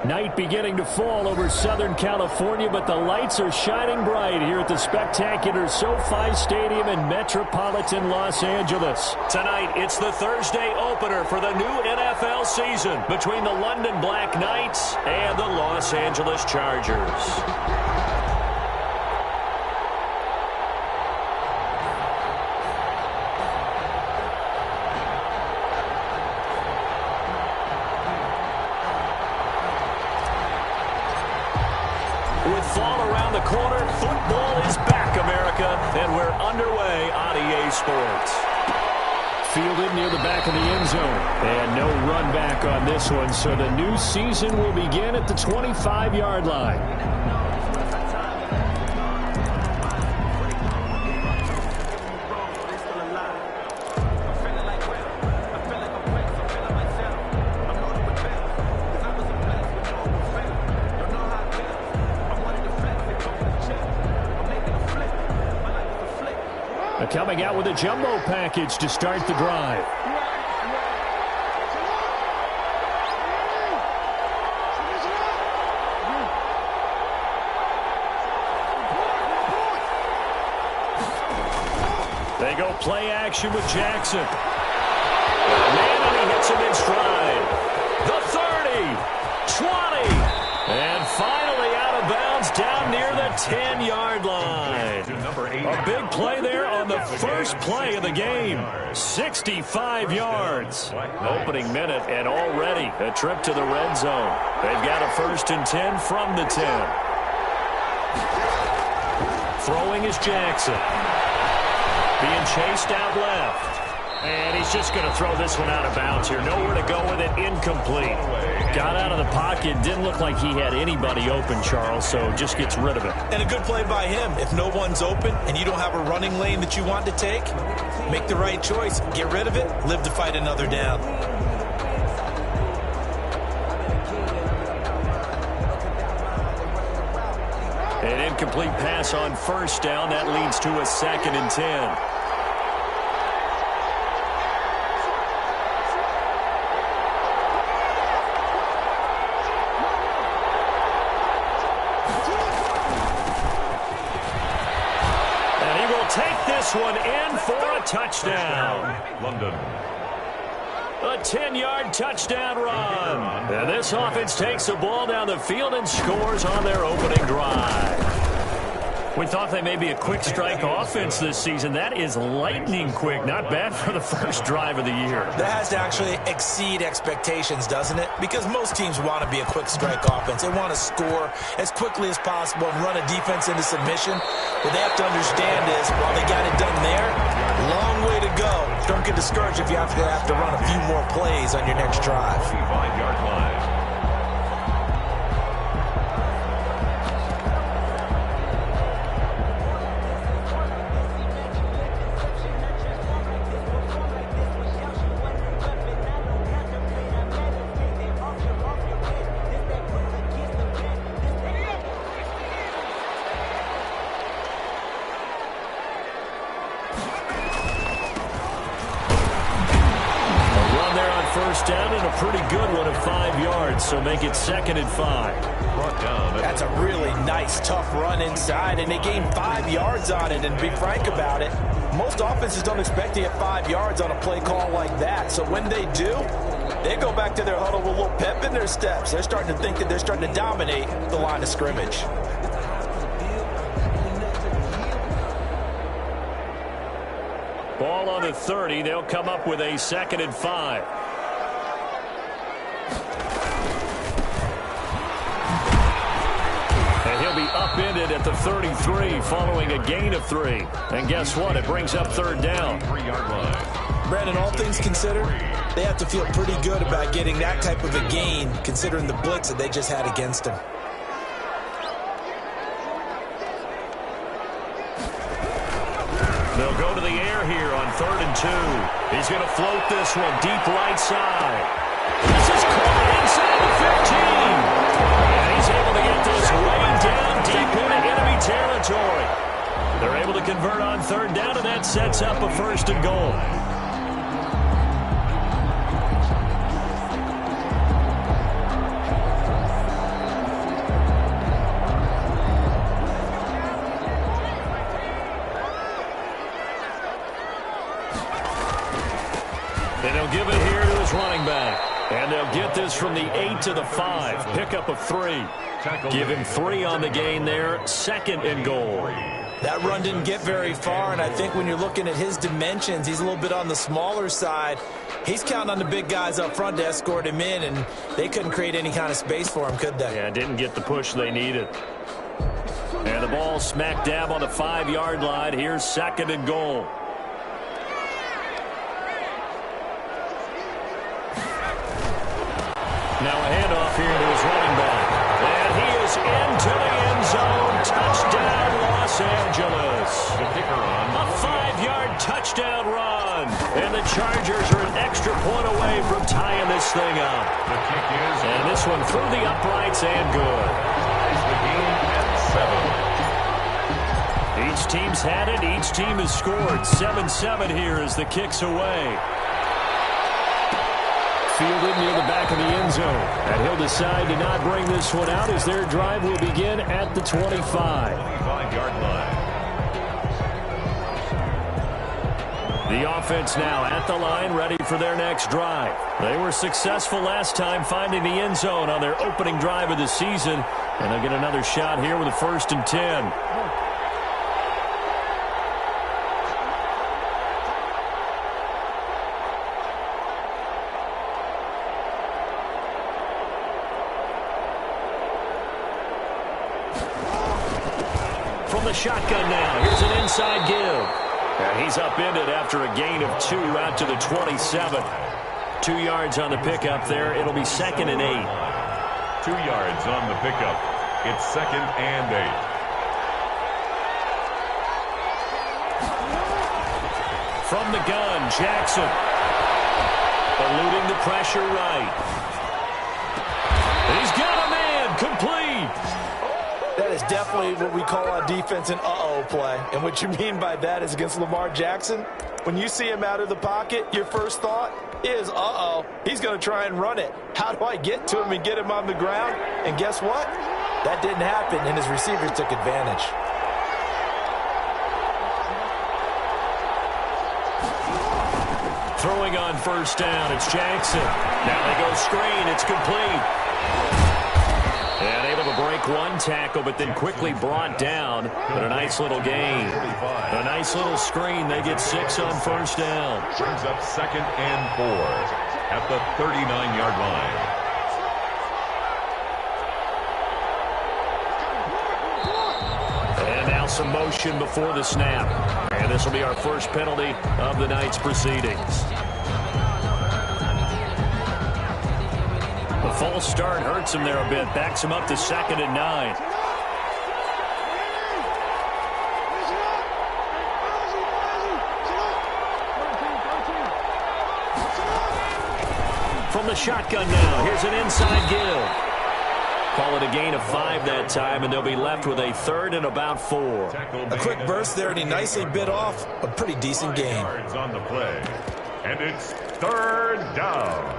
Night beginning to fall over Southern California, but the lights are shining bright here at the spectacular SoFi Stadium in metropolitan Los Angeles. Tonight, it's the Thursday opener for the new NFL season between the London Black Knights and the Los Angeles Chargers. Corner, football is back, America, and we're underway on EA Sports. Fielded near the back of the end zone, and no run back on this one, so the new season will begin at the 25-yard line. Coming out with a jumbo package to start the drive. They go play action with Jackson. Man, and he hits him in stride. The 30, 20, and finally out of bounds down near the 10-yard line. A big play there on the first play of the game. 65 yards. Opening minute, and already a trip to the red zone. They've got a 1st and 10 from the 10. Throwing is Jackson. Being chased out left. And he's just going to throw this one out of bounds here. Nowhere to go with it. Incomplete. Got out of the pocket. Didn't look like he had anybody open, Charles, so just gets rid of it. And a good play by him. If no one's open and you don't have a running lane that you want to take, make the right choice. Get rid of it. Live to fight another down. An incomplete pass on 1st down. That leads to a 2nd and 10. One in for a touchdown. London. A 10-yard touchdown run. And this offense takes the ball down the field and scores on their opening drive. We thought they may be a quick strike offense this season. That is lightning quick. Not bad for the first drive of the year. That has to actually exceed expectations, doesn't it? Because most teams want to be a quick strike offense. They want to score as quickly as possible and run a defense into submission. What they have to understand is, while they got it done there, long way to go. Don't get discouraged if you have to run a few more plays on your next drive. 5-yard line. Down and a pretty good one of 5 yards, so make it 2nd and 5. That's a really nice, tough run inside, and they gained 5 yards on it. And to be frank about it, most offenses don't expect to get 5 yards on a play call like that. So when they do, they go back to their huddle with a little pep in their steps. They're starting to think that they're starting to dominate the line of scrimmage. Ball on the 30. They'll come up with a 2nd and 5. He'll be upended at the 33 following a gain of 3. And guess what? It brings up 3rd down. 3-yard line. Brandon, all things considered, they have to feel pretty good about getting that type of a gain considering the blitz that they just had against him. They'll go to the air here on 3rd and 2. He's going to float this one deep right side. This is caught inside the 15. And he's able to get this way down deep into enemy territory. They're able to convert on 3rd down, and that sets up a 1st and goal. And they'll get this from the 8 to the 5. Pickup of 3. Give him 3 on the gain there. 2nd and goal. That run didn't get very far, and I think when you're looking at his dimensions, he's a little bit on the smaller side. He's counting on the big guys up front to escort him in, and they couldn't create any kind of space for him, could they? Yeah, didn't get the push they needed. And the ball smack dab on the 5-yard line. Here's 2nd and goal. Now a handoff here to his running back. And he is into the end zone. Touchdown, Los Angeles. The kicker on. A 5-yard touchdown run. And the Chargers are an extra point away from tying this thing up. The kick is. And this one through the uprights and good. Ties the game at 7. Each team's had it. Each team has scored. 7-7 here as the kick's away. Fielded near the back of the end zone. And he'll decide to not bring this one out as their drive will begin at the 25. 25-yard line. The offense now at the line, ready for their next drive. They were successful last time finding the end zone on their opening drive of the season. And they'll get another shot here with a 1st and 10. From the shotgun now. Here's an inside give. And he's upended after a gain of 2 out to the 27. 2 yards on the pickup there. It'll be 2nd and 8. 2 yards on the pickup. It's 2nd and 8. From the gun, Jackson. Eluding the pressure right. He's got a man. Complete. That is definitely what we call on defense an uh-oh play. And what you mean by that is against Lamar Jackson, when you see him out of the pocket, your first thought is, uh-oh, he's going to try and run it. How do I get to him and get him on the ground? And guess what? That didn't happen, and his receivers took advantage. Throwing on 1st down, it's Jackson. Now they go screen, it's complete. And able to break one tackle, but then quickly brought down. But a nice little gain. A nice little screen. They get 6 on 1st down. Brings up 2nd and 4 at the 39-yard line. And now some motion before the snap. And this will be our first penalty of the night's proceedings. The false start hurts him there a bit. Backs him up to 2nd and 9. From the shotgun now. Here's an inside give. Call it a gain of 5 that time, and they'll be left with a 3rd and about 4. A quick burst there, and he nicely bit off a pretty decent gain. On the play. And it's 3rd down.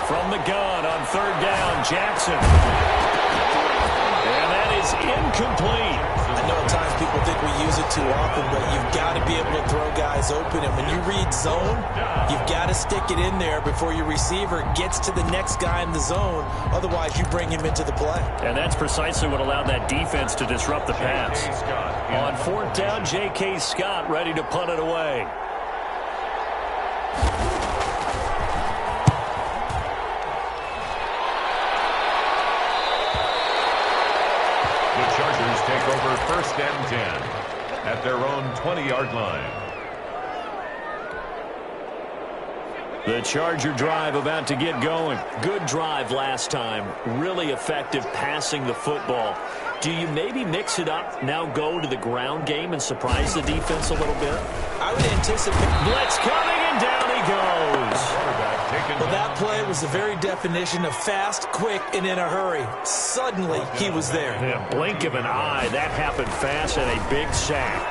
From the gun on 3rd down, Jackson. And that is incomplete. I know at times people think we use it too often, but you've got to be able to throw guys open. And when you read zone, you've got to stick it in there before your receiver gets to the next guy in the zone. Otherwise, you bring him into the play. And that's precisely what allowed that defense to disrupt the pass. On 4th down, J.K. Scott ready to punt it away. Take over 1st and 10 at their own 20-yard line. The Charger drive about to get going. Good drive last time. Really effective passing the football. Do you maybe mix it up, now go to the ground game and surprise the defense a little bit? I would anticipate. Blitz coming, and down he goes. Well, that play was the very definition of fast, quick, and in a hurry. Suddenly, he was there. Yeah, blink of an eye. That happened fast and a big sack.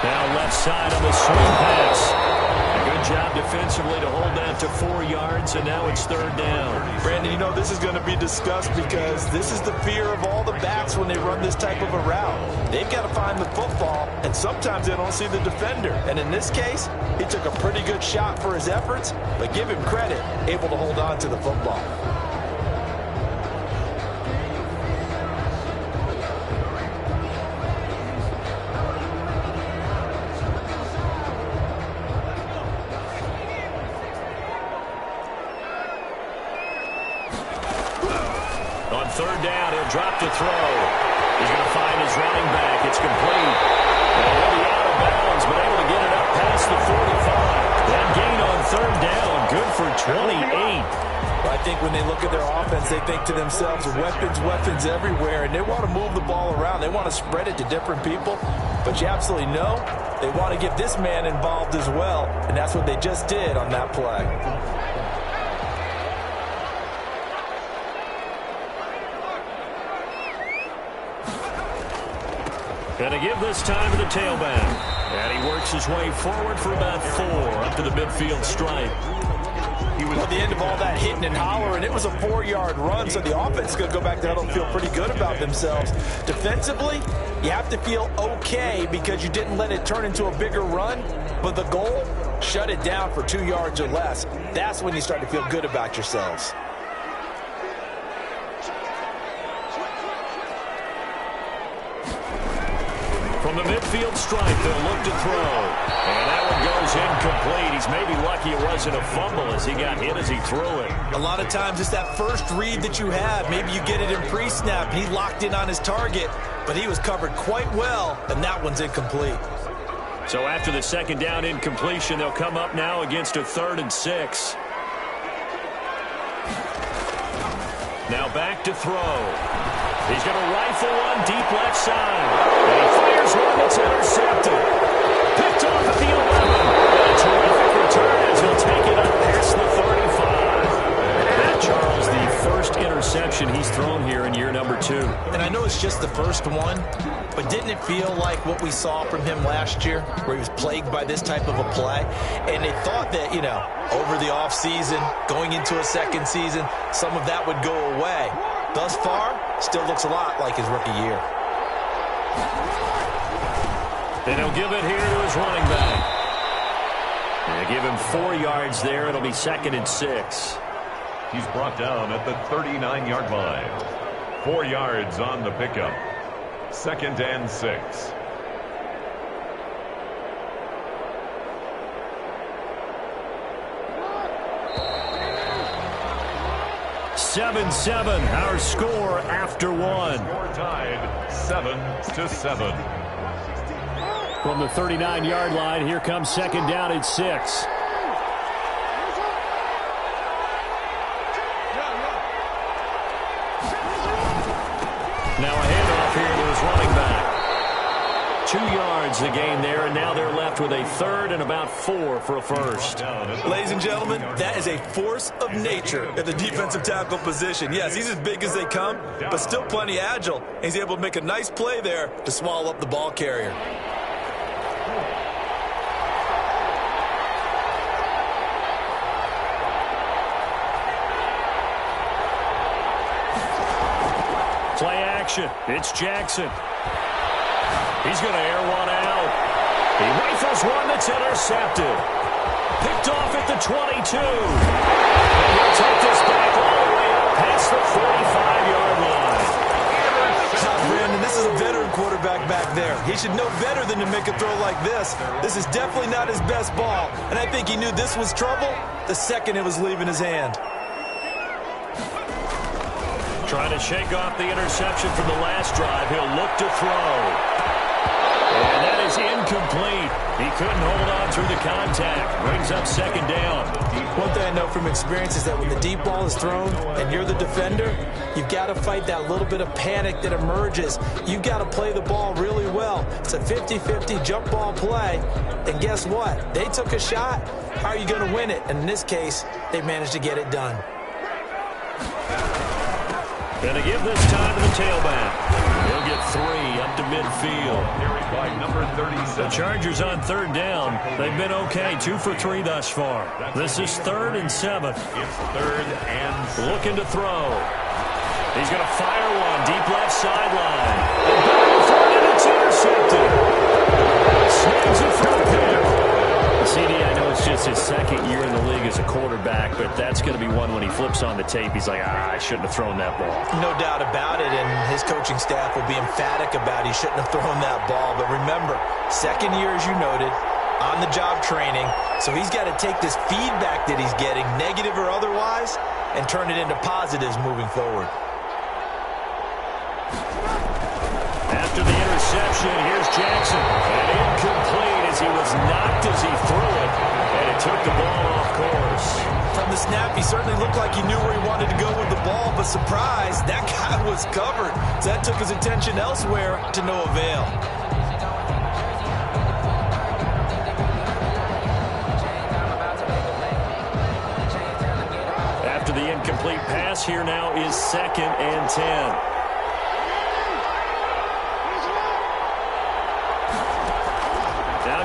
Now left side on the swing pass. A good job defensively to hold that to 4 yards, and now it's 3rd down. Brandon, you know this is going to be discussed because this is the fear of all the backs when they run this type of a route. They've got to find the football, and sometimes they don't see the defender. And in this case, he took a pretty good shot for his efforts, but give him credit, able to hold on to the football. On 3rd down, he'll drop to throw. He's going to find his running back. It's complete. And he'll be out of bounds, but able to get it up past the 45. That gain on 3rd down, good for 28. Well, I think when they look at their offense, they think to themselves, weapons everywhere, and they want to move the ball around. They want to spread it to different people, but you absolutely know they want to get this man involved as well, and that's what they just did on that play. Going to give this time to the tailback. And he works his way forward for about 4 up to the midfield stripe. At the end of all that hitting and hollering, it was a 4-yard run, so the offense is going to go back to huddle and feel pretty good about themselves. Defensively, you have to feel okay because you didn't let it turn into a bigger run, but the goal, shut it down for 2 yards or less. That's when you start to feel good about yourselves. From the midfield stripe, they'll look to throw. And that one goes incomplete. He's maybe lucky it wasn't a fumble as he got hit as he threw it. A lot of times it's that first read that you have. Maybe you get it in pre-snap. He locked in on his target, but he was covered quite well, and that one's incomplete. So after the 2nd down incompletion, they'll come up now against a 3rd and 6. Now back to throw. He's going to rifle one deep left side. And he fires one that's intercepted. Picked off at the 11. And a terrific return as he'll take it up past the 35. That, Charles, the first interception he's thrown here in year number 2. And I know it's just the first one, but didn't it feel like what we saw from him last year, where he was plagued by this type of a play? And they thought that, you know, over the offseason, going into a 2nd season, some of that would go away. Thus far, still looks a lot like his rookie year. Then he'll give it here to his running back. And give him 4 yards there. It'll be 2nd and 6. He's brought down at the 39-yard line. 4 yards on the pickup. 2nd and 6. Seven, our score after 1. Score tied 7-7. From the 39-yard line, here comes 2nd down at 6. Now a handoff here to his running back. 2 yards the gain there, and now they're left with a 3rd and about 4 for a first. Ladies and gentlemen, that is a force of nature at the defensive tackle position. Yes, he's as big as they come, but still plenty agile. He's able to make a nice play there to swallow up the ball carrier. Play action. It's Jackson. He's going to air one out. He rifles one that's intercepted. Picked off at the 22. And he'll take this back all the way up past the 45-yard line. Brandon, this is a veteran quarterback back there. He should know better than to make a throw like this. This is definitely not his best ball, and I think he knew this was trouble the second it was leaving his hand. Trying to shake off the interception from the last drive. He'll look to throw. And that is incomplete. He couldn't hold on through the contact. Brings up 2nd down. One thing I know from experience is that when the deep ball is thrown and you're the defender, you've got to fight that little bit of panic that emerges. You've got to play the ball really well. It's a 50-50 jump ball play. And guess what? They took a shot. How are you going to win it? And in this case, they managed to get it done. Going to give this time to the tailback. He'll get at 3 up to midfield. Carried by number 37. The Chargers on third down. They've been okay, 2 for 3 thus far. This is 3rd and 7. It's 3rd and 7. Looking to throw. He's going to fire one deep left sideline. And it's intercepted. Snags it from there. CD, I know it's just his 2nd year in the league as a quarterback, but that's going to be one when he flips on the tape. He's like, I shouldn't have thrown that ball. No doubt about it, and his coaching staff will be emphatic about he shouldn't have thrown that ball. But remember, 2nd year, as you noted, on-the-job training, so he's got to take this feedback that he's getting, negative or otherwise, and turn it into positives moving forward. After the interception, here's Jackson. And incomplete as he was knocked as he threw it. And it took the ball off course. From the snap, he certainly looked like he knew where he wanted to go with the ball, but surprise, that guy was covered. So that took his attention elsewhere to no avail. After the incomplete pass, here now is 2nd and 10.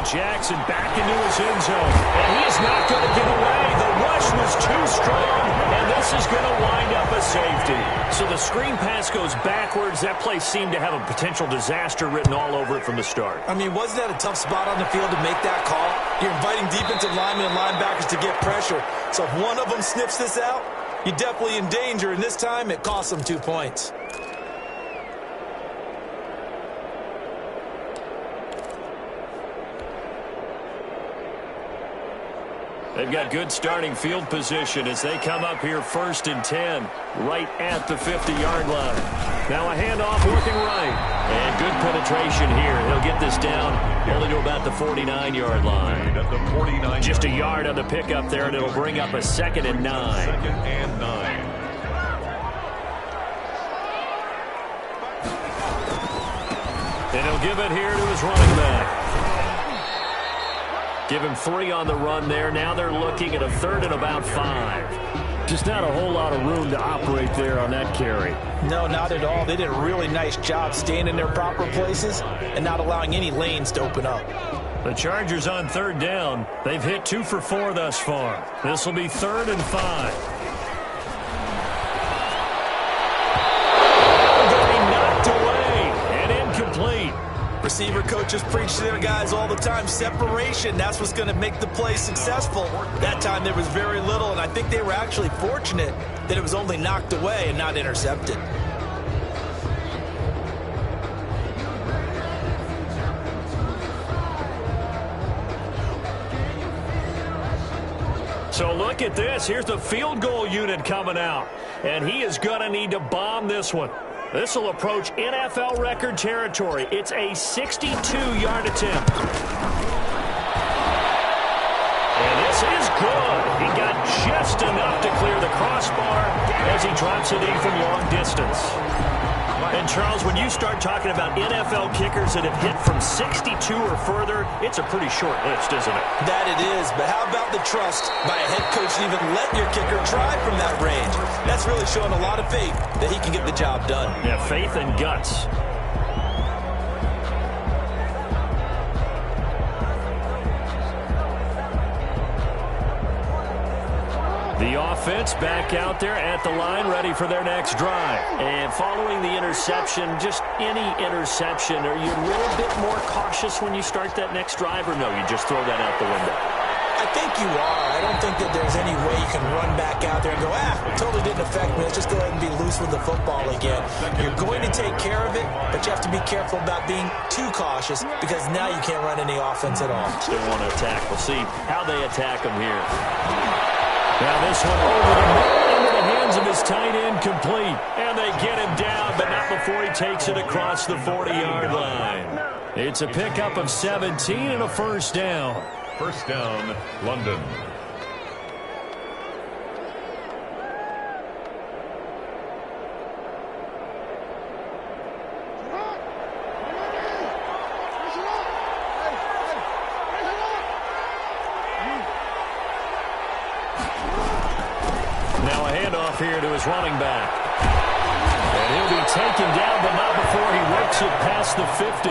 Jackson back into his end zone, and he's not going to get away. The rush was too strong, and this is going to wind up a safety. So the screen pass goes backwards. That play seemed to have a potential disaster written all over it from the start. I mean, wasn't that a tough spot on the field to make that call? You're inviting defensive linemen and linebackers to get pressure. So if one of them sniffs this out, you're definitely in danger, and this time it cost them 2 points. They've got good starting field position as they come up here 1st and 10, right at the 50-yard line. Now a handoff working right. And good penetration here. He'll get this down only to about the 49-yard line. At the 49. Just a yard on the pickup there, and it'll bring up a 2nd and 9. 2nd and 9. And he'll give it here to his running back. Give him 3 on the run there. Now they're looking at a 3rd and about 5. Just not a whole lot of room to operate there on that carry. No, not at all. They did a really nice job staying in their proper places and not allowing any lanes to open up. The Chargers on 3rd down. They've hit 2 for 4 thus far. This will be 3rd and 5. Knocked away and incomplete. Receiver coaches preach to their guys all the time. Separation, that's what's going to make the play successful. That time there was very little, and I think they were actually fortunate that it was only knocked away and not intercepted. So look at this. Here's the field goal unit coming out, and he is going to need to bomb this one. This will approach NFL record territory. It's a 62-yard attempt. And this is good. He got just enough to clear the crossbar as he drops it in from long distance. And, Charles, when you start talking about NFL kickers that have hit from 62 or further, it's a pretty short list, isn't it? That it is, but how about the trust by a head coach to even let your kicker try from that range? That's really showing a lot of faith that he can get the job done. Yeah, faith and guts. The offense back out there at the line, ready for their next drive. And following the interception, just any interception, are you a little bit more cautious when you start that next drive, or no, you just throw that out the window? I think you are. I don't think that there's any way you can run back out there and go, it totally didn't affect me. Let's just go ahead and be loose with the football again. You're going to take care of it, but you have to be careful about being too cautious because now you can't run any offense at all. Still want to attack. We'll see how they attack them here. Now this one over the middle into the hands of his tight end, complete. And they get him down, but not before he takes it across the 40-yard line. It's a pickup of 17 and a 1st down. 1st down, London. Now a handoff here to his running back. And he'll be taken down, but not before he works gets it past the 50.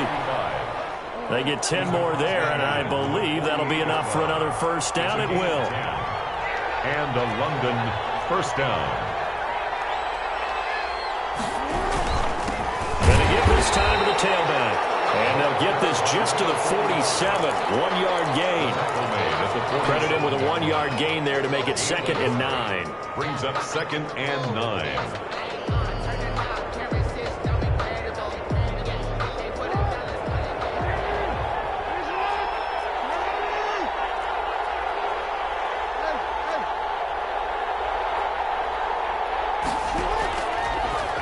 They get 10 more there, and I believe that'll be enough for another first down. It will. And a London first down. Going to give this time to the tailback. And they'll get this just to the 47. 1-yard gain. Credit him with a 1-yard gain there to make it 2nd and 9. Brings up 2nd and 9.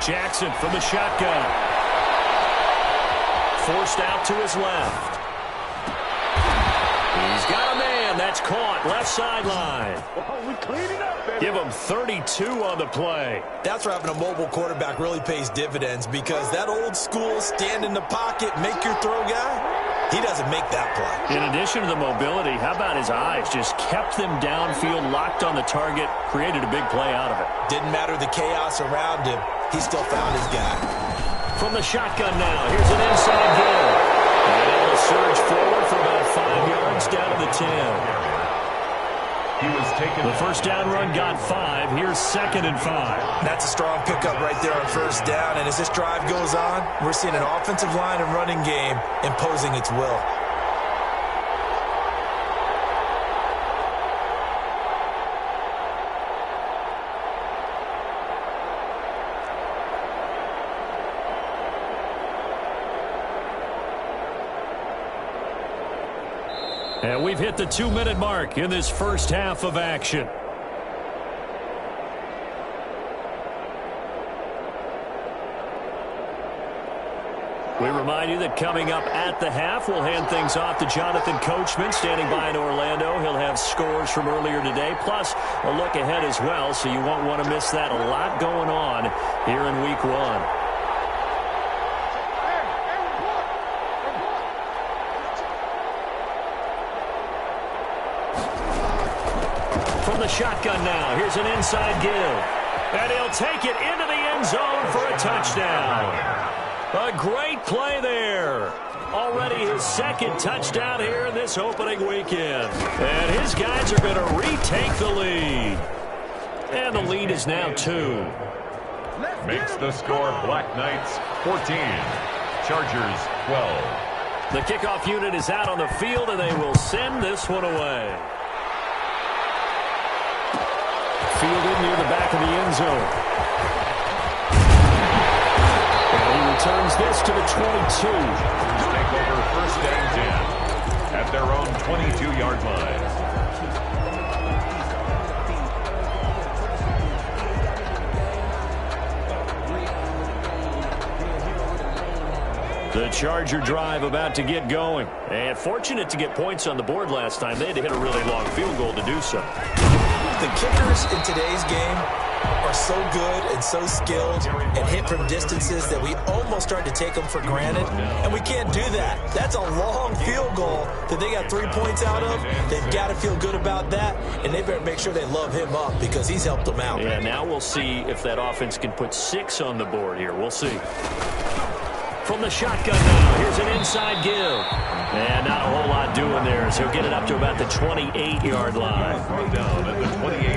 Jackson from the shotgun. Forced out to his left. He's got a man. That's caught. Left sideline. Give him 32 on the play. That's where having a mobile quarterback really pays dividends, because that old school stand in the pocket, make your throw guy, he doesn't make that play. In addition to the mobility, how about his eyes? Just kept them downfield, locked on the target, created a big play out of it. Didn't matter the chaos around him. He still found his guy. From the shotgun now, here's an inside gill. And able to surge forward for about 5 yards down to the 10. He was taken. The first down run got 5. Here's 2nd and 5. That's a strong pickup right there on first down. And as this drive goes on, we're seeing an offensive line and running game imposing its will. And we've hit the 2-minute mark in this first half of action. We remind you that coming up at the half, we'll hand things off to Jonathan Coachman, standing by in Orlando. He'll have scores from earlier today, plus a look ahead as well, so you won't want to miss that. A lot going on here in Week 1. Shotgun now. Here's an inside give. And he'll take it into the end zone for a touchdown. A great play there. Already his 2nd touchdown here in this opening weekend. And his guys are going to retake the lead. And the lead is now 2. Makes the score Black Knights 14. Chargers 12. The kickoff unit is out on the field, and they will send this one away. Fielded near the back of the end zone. And he returns this to the 22. Take over 1st and 10 at their own 22-yard line. The Charger drive about to get going. And fortunate to get points on the board last time. They had to hit a really long field goal to do so. The kickers in today's game are so good and so skilled and hit from distances that we almost start to take them for granted, and we can't do that. That's a long field goal that they got 3 points out of. They've got to feel good about that, and they better make sure they love him up because he's helped them out. Yeah, now we'll see if that offense can put 6 on the board here. We'll see. From the shotgun now, here's an inside give. And not a whole lot doing there, so he'll get it up to about the 28-yard line.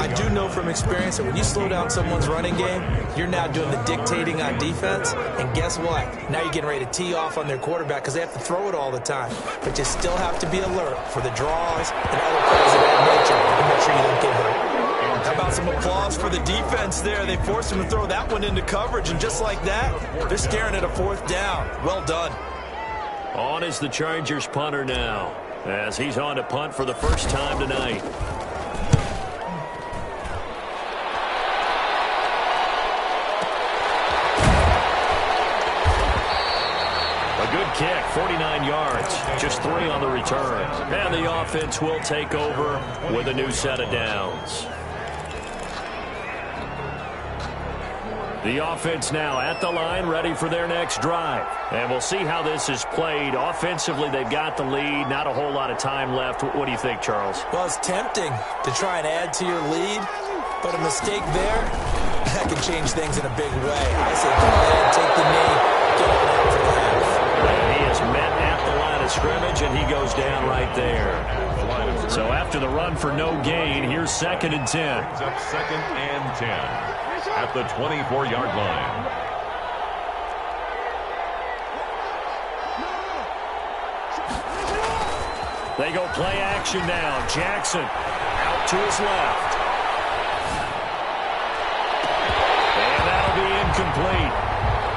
I do know from experience that when you slow down someone's running game, you're now doing the dictating on defense. And guess what? Now you're getting ready to tee off on their quarterback because they have to throw it all the time. But you still have to be alert for the draws and other plays of that nature and make sure you don't get hurt. How about some applause for the defense there? They forced him to throw that one into coverage, and just like that, they're staring at a 4th down. Well done. On is the Chargers punter now, as he's on to punt for the first time tonight. A good kick, 49 yards, just 3 on the return. And the offense will take over with a new set of downs. The offense now at the line, ready for their next drive. And we'll see how this is played. Offensively, they've got the lead. Not a whole lot of time left. What do you think, Charles? Well, it's tempting to try and add to your lead, but a mistake there, that can change things in a big way. I say go ahead, take the knee, get on out for the half. after the run for no gain. Here's 2nd and 10. Brings up 2nd and 10 at the 24-yard line. They go play action now. Jackson out to his left. And that'll be incomplete.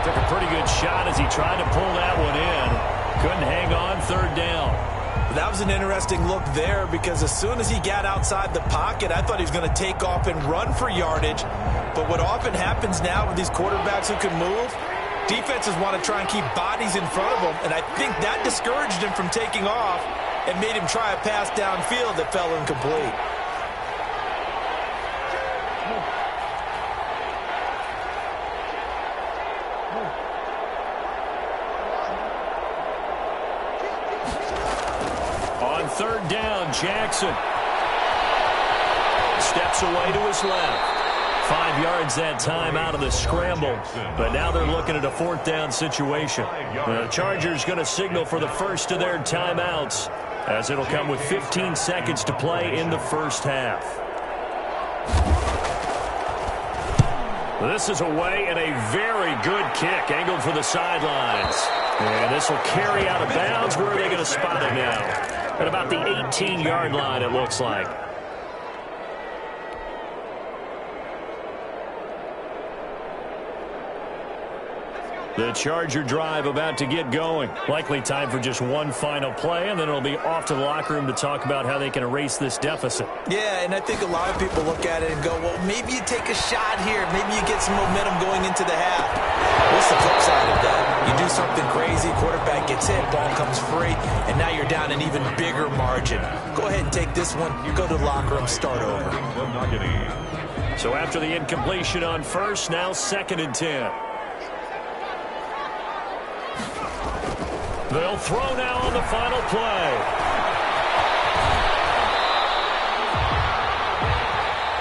Took a pretty good shot as he tried to pull that one in. Couldn't hang on 3rd down. That was an interesting look there because as soon as he got outside the pocket, I thought he was going to take off and run for yardage. But what often happens now with these quarterbacks who can move, defenses want to try and keep bodies in front of them. And I think that discouraged him from taking off and made him try a pass downfield that fell incomplete. On 3rd down, Jackson steps away to his left. 5 yards that time out of the scramble. But now they're looking at a 4th down situation. The Chargers going to signal for the first of their timeouts, as it'll come with 15 seconds to play in the first half. This is away and a very good kick, angled for the sidelines. And this will carry out of bounds. Where are they going to spot it now? At about the 18-yard line, it looks like. The Charger drive about to get going. Likely time for just one final play, and then it'll be off to the locker room to talk about how they can erase this deficit. Yeah, and I think a lot of people look at it and go, well, maybe you take a shot here. Maybe you get some momentum going into the half. What's the flip side of that? You do something crazy, quarterback gets hit, ball comes free, and now you're down an even bigger margin. Go ahead and take this one. You go to the locker room, start over. So after the incompletion on first, now 2nd and 10. They'll throw now on the final play.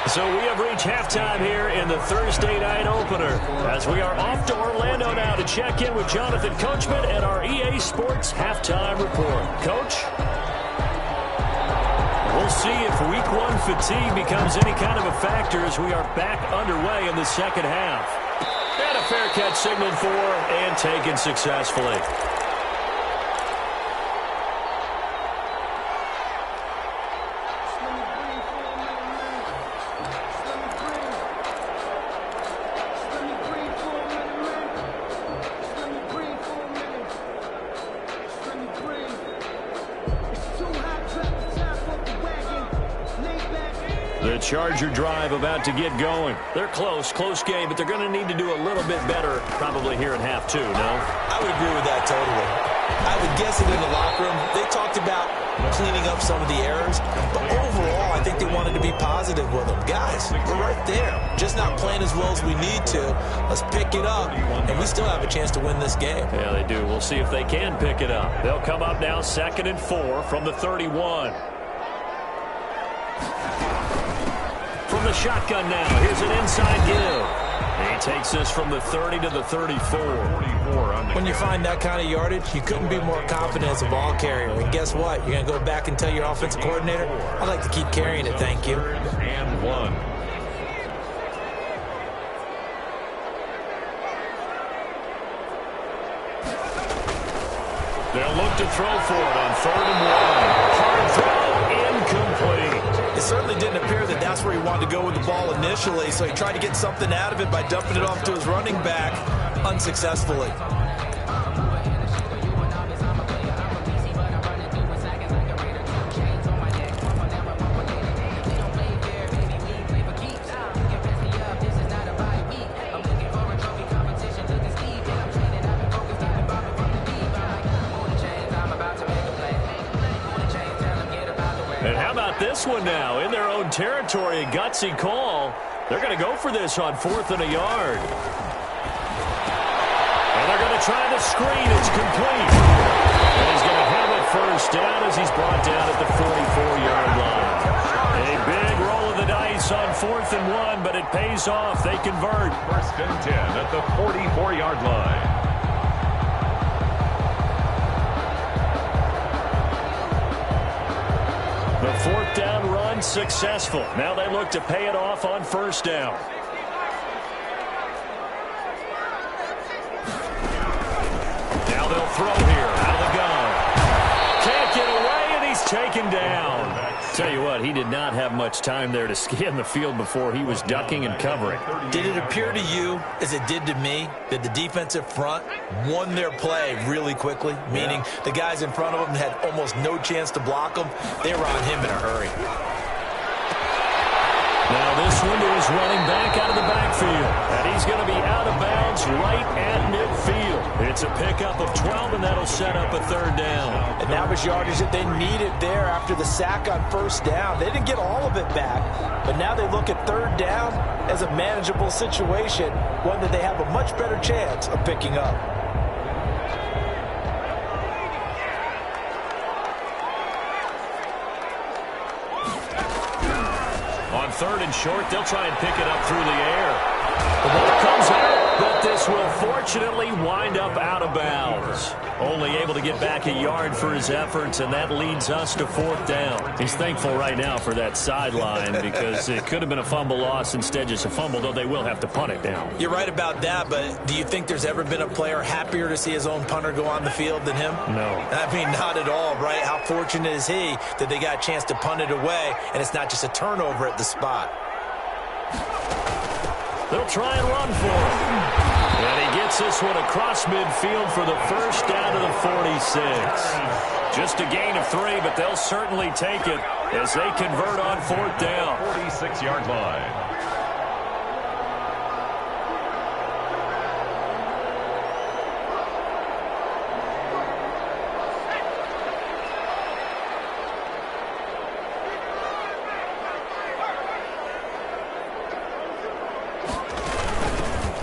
So we have reached halftime here in the Thursday night opener, as we are off to Orlando now to check in with Jonathan Coachman and our EA Sports halftime report. Coach? We'll see if week 1 fatigue becomes any kind of a factor as we are back underway in the second half. And a fair catch signaled for and taken successfully. The Charger drive about to get going. They're close game, but they're going to need to do a little bit better probably here in half 2, no? I would agree with that totally. I would guess it in the locker room. They talked about cleaning up some of the errors, but overall, I think they wanted to be positive with them. Guys, we're right there. Just not playing as well as we need to. Let's pick it up, and we still have a chance to win this game. Yeah, they do. We'll see if they can pick it up. They'll come up now 2nd and 4 from the 31. From the shotgun now, here's an inside give. He takes this from the 30 to the 34. When you find that kind of yardage, you couldn't be more confident as a ball carrier. And guess what? You're going to go back and tell your offensive coordinator, I'd like to keep carrying it, thank you. And 1. They'll look to throw for it on 3rd and 1. Hard throw, incomplete. It certainly didn't appear that that's where he wanted to go with the ball initially, so he tried to get something out of it by dumping it off to his running back unsuccessfully. And how about this one now? In their own territory, a gutsy call. They're going to go for this on 4th and a yard. And they're going to try the screen. It's complete. And he's going to have it first down as he's brought down at the 44-yard line. A big roll of the dice on 4th and 1, but it pays off. They convert. 1st and 10 at the 44-yard line. The 4th down unsuccessful. Now they look to pay it off on first down. Now they'll throw here out of the gun. Can't get away, and he's taken down. Tell you what, he did not have much time there to scan the field before he was ducking and covering. Did it appear to you, as it did to me, that the defensive front won their play really quickly? Meaning the guys in front of them had almost no chance to block him. They were on him in a hurry. Now this one is running back out of the backfield. And he's going to be out of bounds right at midfield. It's a pickup of 12, and that'll set up a third down. And that was yardage that they needed there after the sack on first down. They didn't get all of it back, but now they look at third down as a manageable situation, one that they have a much better chance of picking up. On third and short, they'll try and pick it up through the air. The ball comes out, but this will fortunately wind up out of bounds. Only able to get back a yard for his efforts, and that leads us to fourth down. He's thankful right now for that sideline because it could have been a fumble loss, instead just a fumble, though they will have to punt it down. You're right about that, but do you think there's ever been a player happier to see his own punter go on the field than him? No. I mean, not at all, right? How fortunate is he that they got a chance to punt it away, and it's not just a turnover at the spot. They'll try and run for him. And he gets this one across midfield for the first down to the 46. Just a gain of 3, but they'll certainly take it as they convert on fourth down. 46-yard line.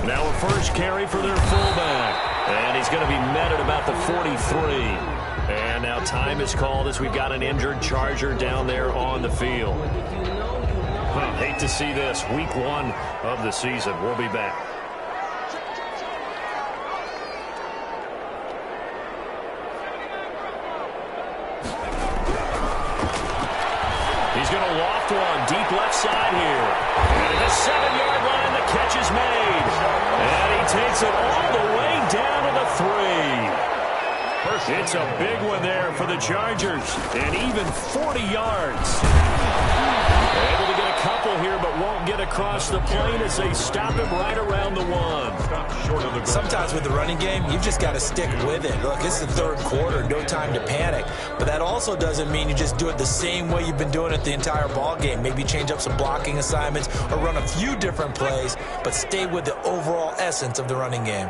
Now a first carry for their fullback. And he's going to be met at about the 43. And now time is called as we've got an injured Charger down there on the field. Hate to see this. Week 1 of the season. We'll be back. He's going to loft one deep left side here. And at the 7-yard line, the catch is made. And he takes it all the way down to the 3. It's a big one there for the Chargers. And even 40 yards. Able to get a couple here, but won't get across the plane as they stop him right around the 1. Sometimes with the running game, you've just got to stick with it. Look, it's the third quarter, no time to panic. But that also doesn't mean you just do it the same way you've been doing it the entire ball game. Maybe change up some blocking assignments or run a few different plays, but stay with the overall essence of the running game.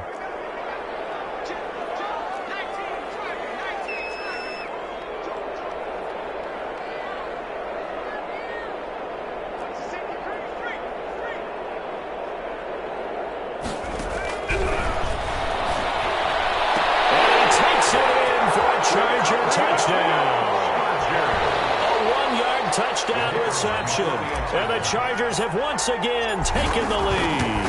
And the Chargers have once again taken the lead.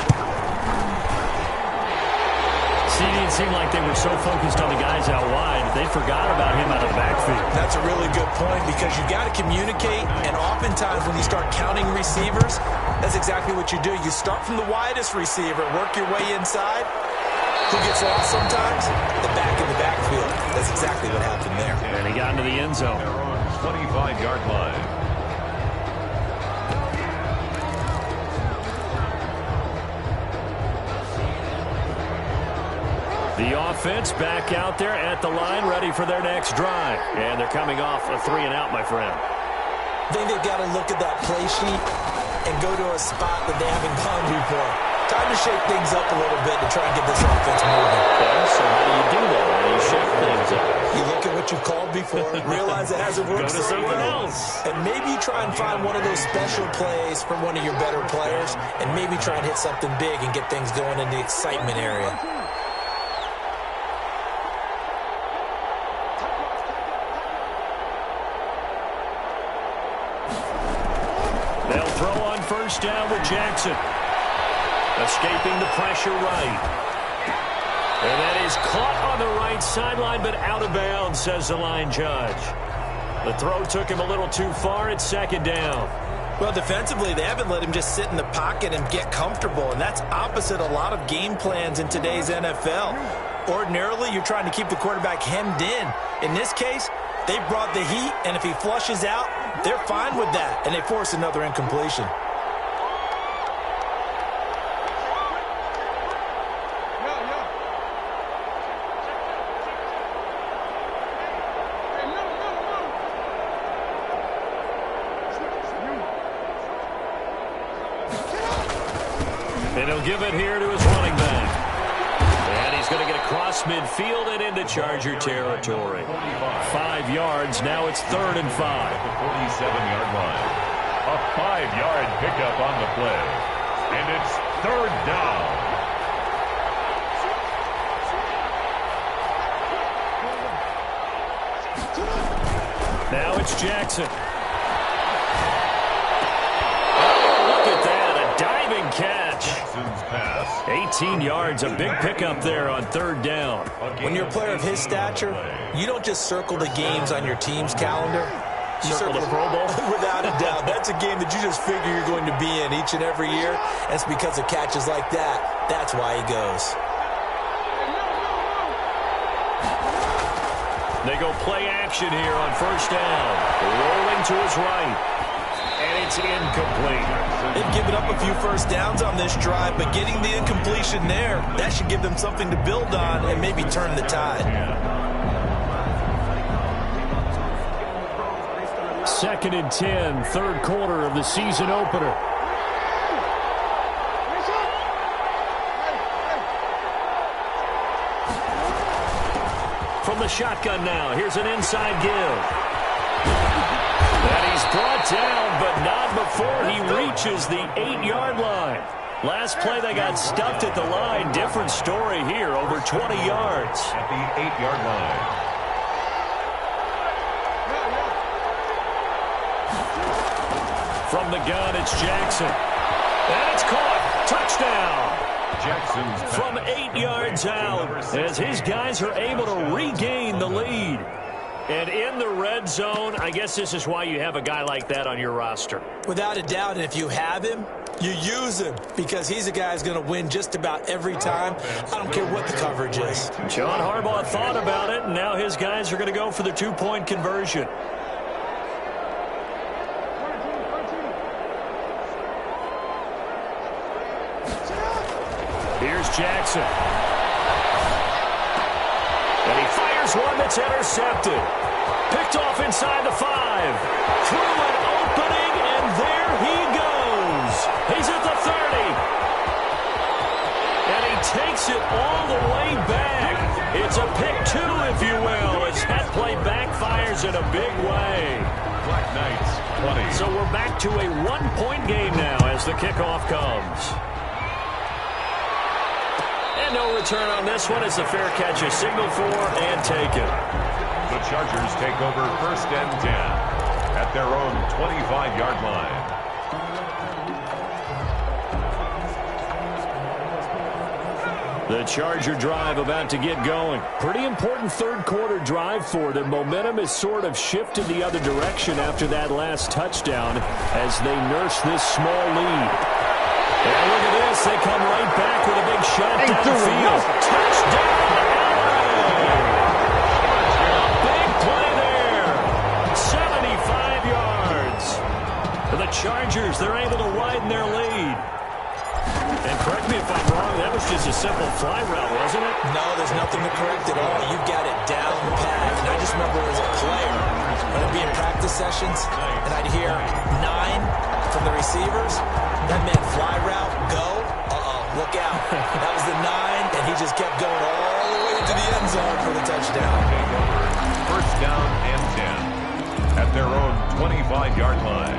See, it didn't seem like they were so focused on the guys out wide, they forgot about him out of the backfield. That's a really good point because you got to communicate, and oftentimes when you start counting receivers, that's exactly what you do. You start from the widest receiver, work your way inside. Who gets lost sometimes? The back in the backfield. That's exactly what happened there. And he got into the end zone. 25-yard line. The offense back out there at the line, ready for their next drive. And they're coming off a 3-and-out, my friend. I think they've got to look at that play sheet and go to a spot that they haven't gone before. Time to shake things up a little bit to try and get this offense moving. Okay, so how do you do that? How do you shake things up? You look at what you've called before, realize it hasn't worked so well, and maybe try and find one of those special plays from one of your better players, and maybe try and hit something big and get things going in the excitement area. They'll throw on first down with Jackson. Escaping the pressure right. And that is caught on the right sideline, but out of bounds, says the line judge. The throw took him a little too far. It's second down. Well, defensively, they haven't let him just sit in the pocket and get comfortable, and that's opposite a lot of game plans in today's NFL. Ordinarily, you're trying to keep the quarterback hemmed in. In this case, they brought the heat, and if he flushes out, they're fine with that, and they force another incompletion. And he'll give it here to his running back. And he's going to get across midfield and into Charger territory. 5 yards. Now it's 3rd and 5. At the 47-yard line. A 5-yard pickup on the play. And it's 3rd down. Now it's Jackson. Look at that, a diving catch. Jackson's pass. 18 yards, a big pickup there on 3rd down. When you're a player of his stature, you don't just circle the games on your team's calendar. You Circle the Pro Bowl? Without a doubt. That's a game that you just figure you're going to be in each and every year. And it's because of catches like that. That's why he goes. They go play action here on 1st down. Rolling to his right. And it's incomplete. They've given up a few first downs on this drive, but getting the incompletion there, that should give them something to build on and maybe turn the tide. 2nd and 10, 3rd quarter of the season opener. From the shotgun now, here's an inside give. And he's brought down, but not before he reaches the 8-yard line. Last play, they got stuffed at the line. Different story here, over 20 yards. At the 8-yard line. From the gun, it's Jackson. And it's caught. Touchdown. Jackson's pass. From 8 yards out, as his guys are able to regain the lead. And in the red zone, I guess this is why you have a guy like that on your roster. Without a doubt, and if you have him, you use him because he's a guy who's going to win just about every time. I don't care what the coverage is. John Harbaugh thought about it, and now his guys are going to go for the 2-point conversion. Here's Jackson. And he fires one that's intercepted. Picked off inside the 5. Through an opening, and there he goes. He's at the 30. And he takes it all the way back. It's a pick 2, if you will, as that play backfires in a big way. Black Knights, 20. So we're back to a 1-point game now as the kickoff comes. And no return on this one. It's a fair catch, a signal for, and taken. The Chargers take over 1st and 10 at their own 25-yard line. The Charger drive about to get going. Pretty important 3rd quarter drive for them. Momentum has sort of shifted the other direction after that last touchdown as they nurse this small lead. And look at this. They come right back with a big shot downfield. Touchdown, LA! Big play there. 75 yards. For the Chargers, they're able to widen their lead. And correct me if I'm wrong, that was just a simple fly route, wasn't it? No, there's nothing to correct at all. You've got it down pat. And I just remember as a player, when I'd be in practice sessions, and I'd hear 9 from the receivers, that meant fly route, go, look out. That was the 9, and he just kept going all the way to the end zone for the touchdown. 1st down and 10 at their own 25-yard line.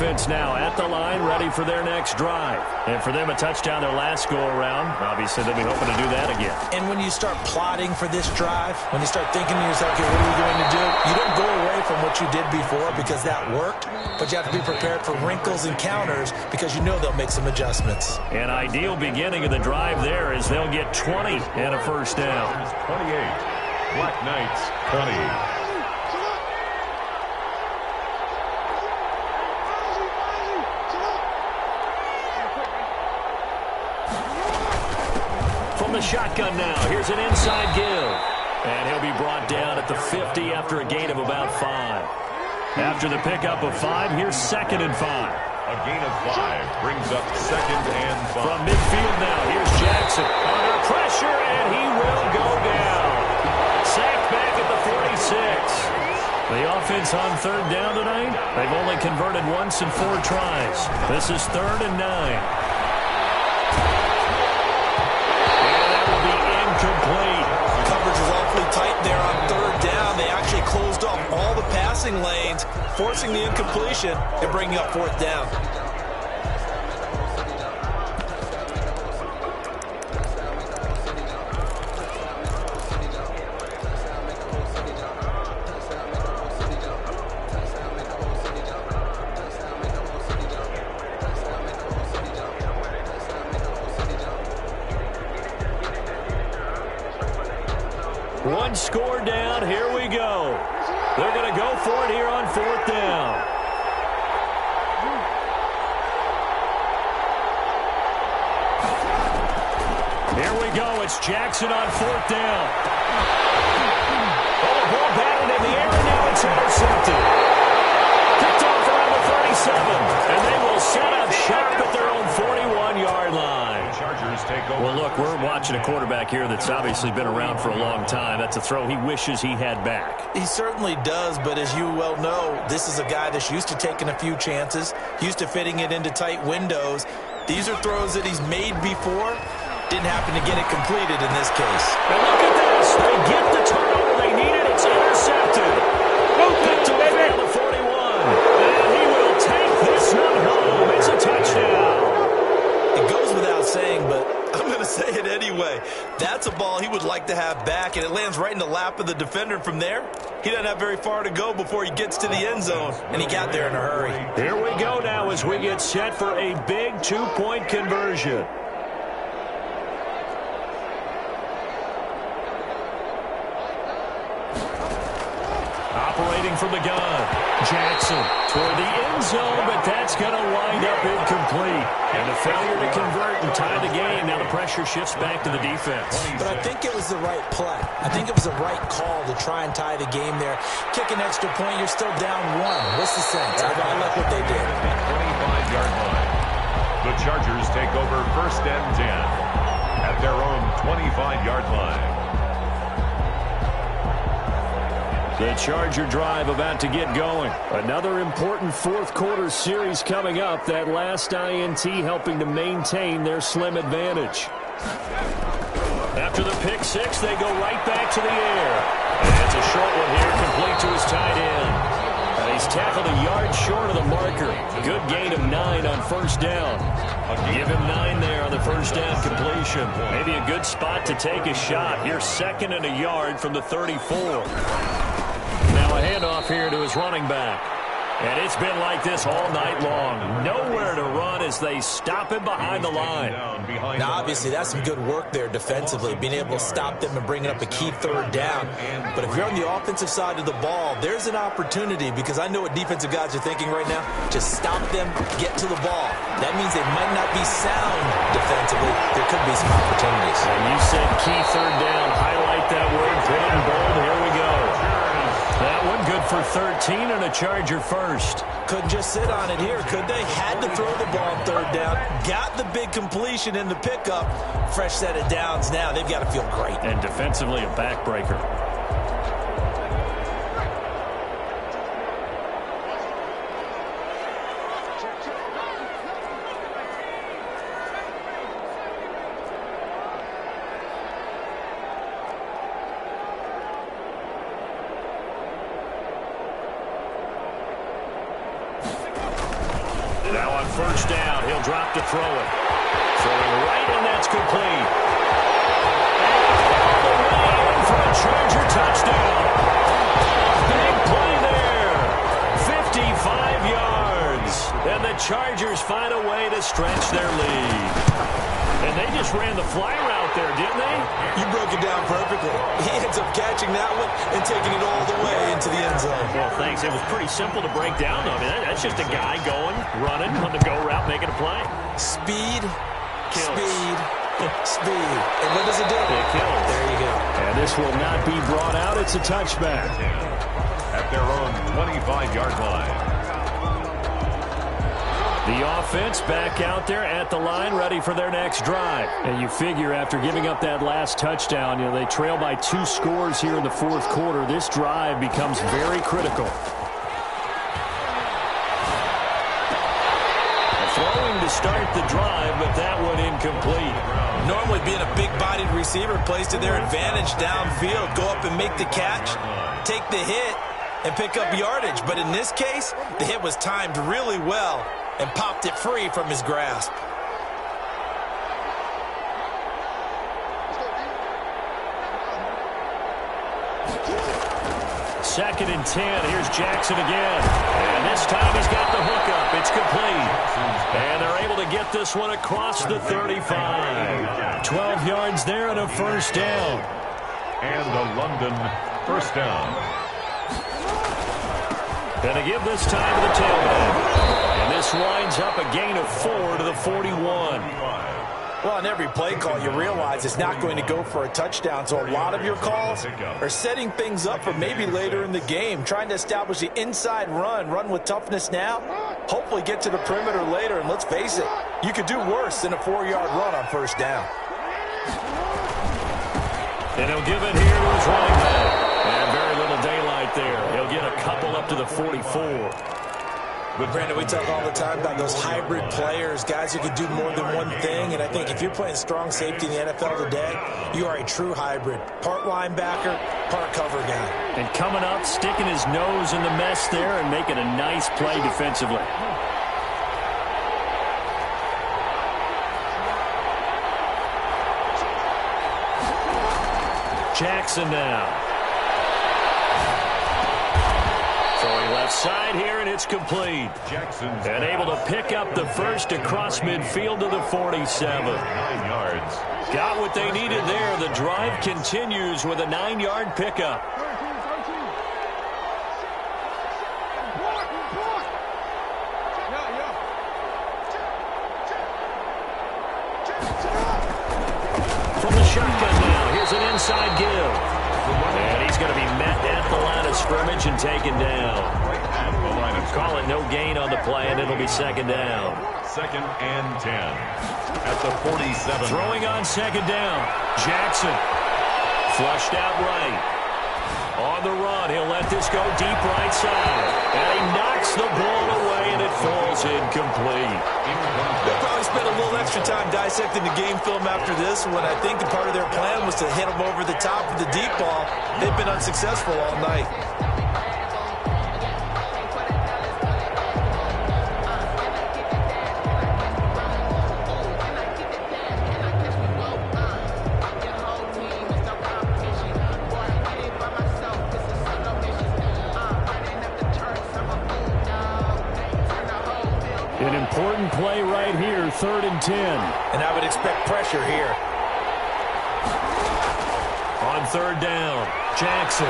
offense now at the line, ready for their next drive. And for them, a touchdown their last go-around. Obviously, they'll be hoping to do that again. And when you start plotting for this drive, when you start thinking to yourself, okay, what are we going to do? You don't go away from what you did before because that worked, but you have to be prepared for wrinkles and counters because you know they'll make some adjustments. An ideal beginning of the drive there is they'll get 20 and a first down. 28. Black Knights 20. From the shotgun now, here's an inside give. And he'll be brought down at the 50 after a gain of about 5. After the pickup of 5, here's 2nd and 5. A gain of 5 brings up 2nd and 5. From midfield now, here's Jackson. Under pressure, and he will go down. Sacked back at the 46. The offense on 3rd down tonight, they've only converted once in 4 tries. This is 3rd and 9. Complete. Coverage is awfully tight there on 3rd down. They actually closed off all the passing lanes, forcing the incompletion and bringing up 4th down. One score down. Here we go. They're going to go for it here on 4th down. Here we go. It's Jackson on 4th down. Oh, the ball batted in the air, and now it's intercepted. Kicked off around the 37, and they will set up shop at their own 41-yard line. Chargers take over. Well, look, we're watching a quarterback here that's obviously been around for a long time. That's a throw he wishes he had back. He certainly does, but as you well know, this is a guy that's used to taking a few chances, used to fitting it into tight windows. These are throws that he's made before. Didn't happen to get it completed in this case. And look at this. They get the turnover they needed. It's intercepted. Picked off around the 41. And he will take this one home. It's a touchdown. It goes without saying, but I'm going to say it anyway. That's a ball he would like to have back, and it lands right in the lap of the defender. From there, he doesn't have very far to go before he gets to the end zone, and he got there in a hurry. Here we go now as we get set for a big 2-point conversion. Operating from the gun, Jackson toward the end zone, but that's going to wind up incomplete. And a failure to convert and tie the game. Now the pressure shifts back to the defense. But I think it was the right play. I think it was the right call to try and tie the game there. Kick an extra point, you're still down 1. What's the sense? I like what they did. 25-yard line. The Chargers take over 1st and 10 at their own 25-yard line. The Charger drive about to get going. Another important 4th quarter series coming up. That last INT helping to maintain their slim advantage. After the pick 6, they go right back to the air. And it's a short one here, complete to his tight end. And he's tackled a yard short of the marker. Good gain of 9 on 1st down. Give him 9 there on the 1st down completion. Maybe a good spot to take a shot. Here's 2nd and a yard from the 34. Now a handoff here to his running back. And it's been like this all night long. Nowhere to run as they stop him behind the line. Now, obviously, that's some good work there defensively, being able to stop them and bringing up a key 3rd down. But if you're on the offensive side of the ball, there's an opportunity, because I know what defensive guys are thinking right now. Just stop them, get to the ball. That means they might not be sound defensively. There could be some opportunities. And you said key 3rd down. Highlight that word. Put it in bold. Here we go. That one good for 13 and a Charger first. Couldn't just sit on it here, could they? Had to throw the ball on 3rd down. Got the big completion in the pickup. Fresh set of downs now. They've got to feel great. And defensively a backbreaker. Now on first down, he'll drop to throw it. Throwing right, and that's complete. And all the way in for a Charger touchdown. Big play there. 55 yards. And the Chargers find a way to stretch their lead. And they just ran the fly route there, didn't they? You broke it down perfectly. He ends up catching that one and taking it all the way into the end zone. Well, thanks. It was pretty simple to break down, though. I mean, that's just a guy going, running, on the go route, making a play. Speed, Kills. speed, speed. And what does it do? It kills. There you go. And this will not be brought out. It's a touchback. At their own 25-yard line. The offense back out there at the line, ready for their next drive. And you figure after giving up that last touchdown, they trail by 2 scores here in the fourth quarter. This drive becomes very critical. Throwing to start the drive, but that one incomplete. Normally being a big-bodied receiver plays to their advantage downfield. Go up and make the catch, take the hit, and pick up yardage. But in this case, the hit was timed really well and popped it free from his grasp. Second and 10. Here's Jackson again. And this time he's got the hookup. It's complete. And they're able to get this one across the 35. 12 yards there and a first down. And a London first down. And to give this time to the tailback. And this winds up a gain of 4 to the 41. Well, on every play call, you realize it's not going to go for a touchdown. So a lot of your calls are setting things up for maybe later in the game, trying to establish the inside run with toughness now, hopefully get to the perimeter later. And let's face it, you could do worse than a 4-yard run on first down. And he'll give it here to his running back. And very little daylight there. He'll get a couple up to the 44. But, Brandon, we talk all the time about those hybrid players, guys who can do more than one thing. And I think if you're playing strong safety in the NFL today, you are a true hybrid. Part linebacker, part cover guy. And coming up, sticking his nose in the mess there and making a nice play defensively. Jackson now. Throwing left side here, and it's complete. Jackson's and able to pick up the first across midfield to the 47. 9 yards. Got what they needed there. The drive continues with a 9-yard pickup. From the shotgun now, here's an inside give. And he's going to be met at the line of scrimmage and taken down. Call it no gain on the play, and it'll be second down. Second and 10 at the 47. Throwing on second down. Jackson flushed out right. On the run, he'll let this go deep right side. And he knocks the ball away, and it falls incomplete. They'll probably spend a little extra time dissecting the game film after this one. I think part of their plan was to hit him over the top of the deep ball. They've been unsuccessful all night. An important play right here, 3rd and 10. And I would expect pressure here. On 3rd down, Jackson.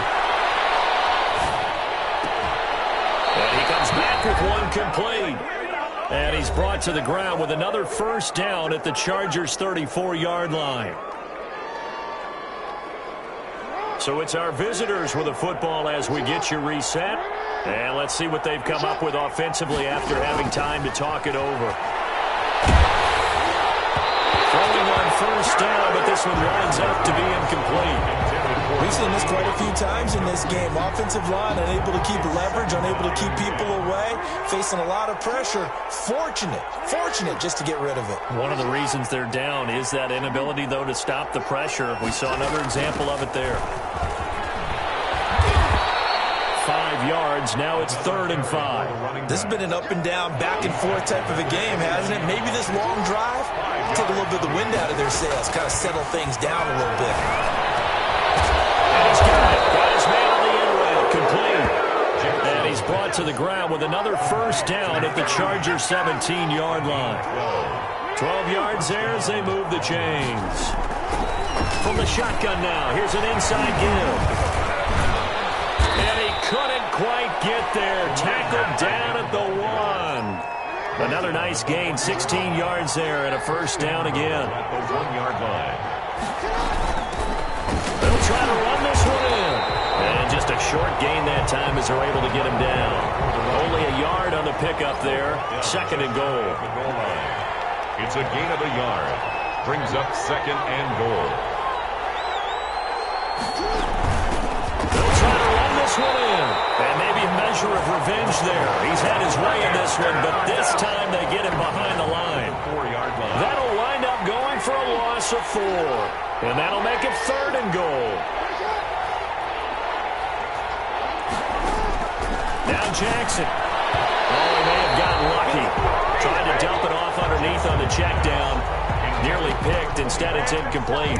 And he comes back with one complete. And he's brought to the ground with another first down at the Chargers' 34-yard line. So it's our visitors with the football as we get you reset. And let's see what they've come up with offensively after having time to talk it over. Throwing on first down, but this one winds up to be incomplete. We've seen this quite a few times in this game. Offensive line unable to keep leverage, unable to keep people away, facing a lot of pressure. Fortunate just to get rid of it. One of the reasons they're down is that inability, though, to stop the pressure. We saw another example of it there. 5 yards. Now it's 3rd and 5. This has been an up-and-down, back-and-forth type of a game, hasn't it? Maybe this long drive take a little bit of the wind out of their sails, kind of settle things down a little bit. And he's got it. Got his man on the end route. Complete. And he's brought to the ground with another first down at the Chargers' 17-yard line. 12 yards there as they move the chains. From the shotgun now, here's an inside give. And he couldn't quite get there. Tackled down at the 1. Another nice gain, 16 yards there and a first down again. At the 1-yard line. They'll try to run this one in. And just a short gain that time as they're able to get him down. Only a yard on the pickup there. 2nd and goal. It's a gain of a yard. Brings up 2nd and goal. They'll try to run this one in. And maybe a measure of revenge there. He's had his way in this one, but this time they get him behind the line. 4-yard line. That'll wind up going for a loss of 4. And that'll make it 3rd and goal. Now Jackson. Oh, he may have gotten lucky. Trying to dump it off underneath on the check down. Nearly picked. Instead, it's incomplete. It's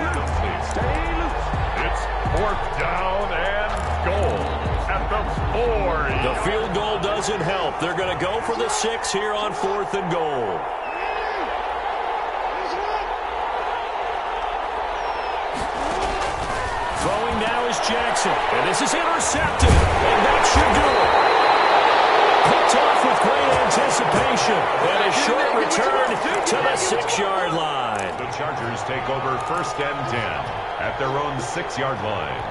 4th down and goal at the 4. The field goal doesn't help. They're going to go for the 6 here on 4th and goal. Throwing now is Jackson. And this is intercepted. And that should do it. Picked off with great anticipation. And a short return to the 6-yard line. The Chargers take over 1st and 10 at their own 6-yard line.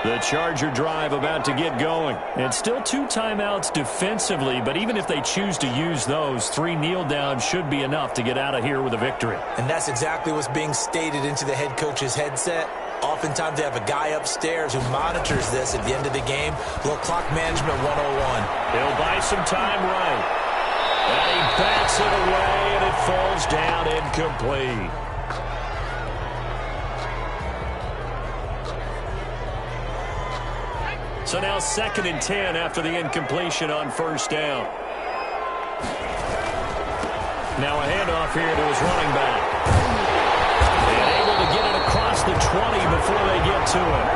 The Charger drive about to get going. And still 2 timeouts defensively, but even if they choose to use those, 3 kneel downs should be enough to get out of here with a victory. And that's exactly what's being stated into the head coach's headset. Oftentimes they have a guy upstairs who monitors this at the end of the game. A little clock management 101. He'll buy some time right. And he backs it away, and it falls down incomplete. So now 2nd and 10 after the incompletion on 1st down. Now a handoff here to his running back. And able to get it across the 20 before they get to it.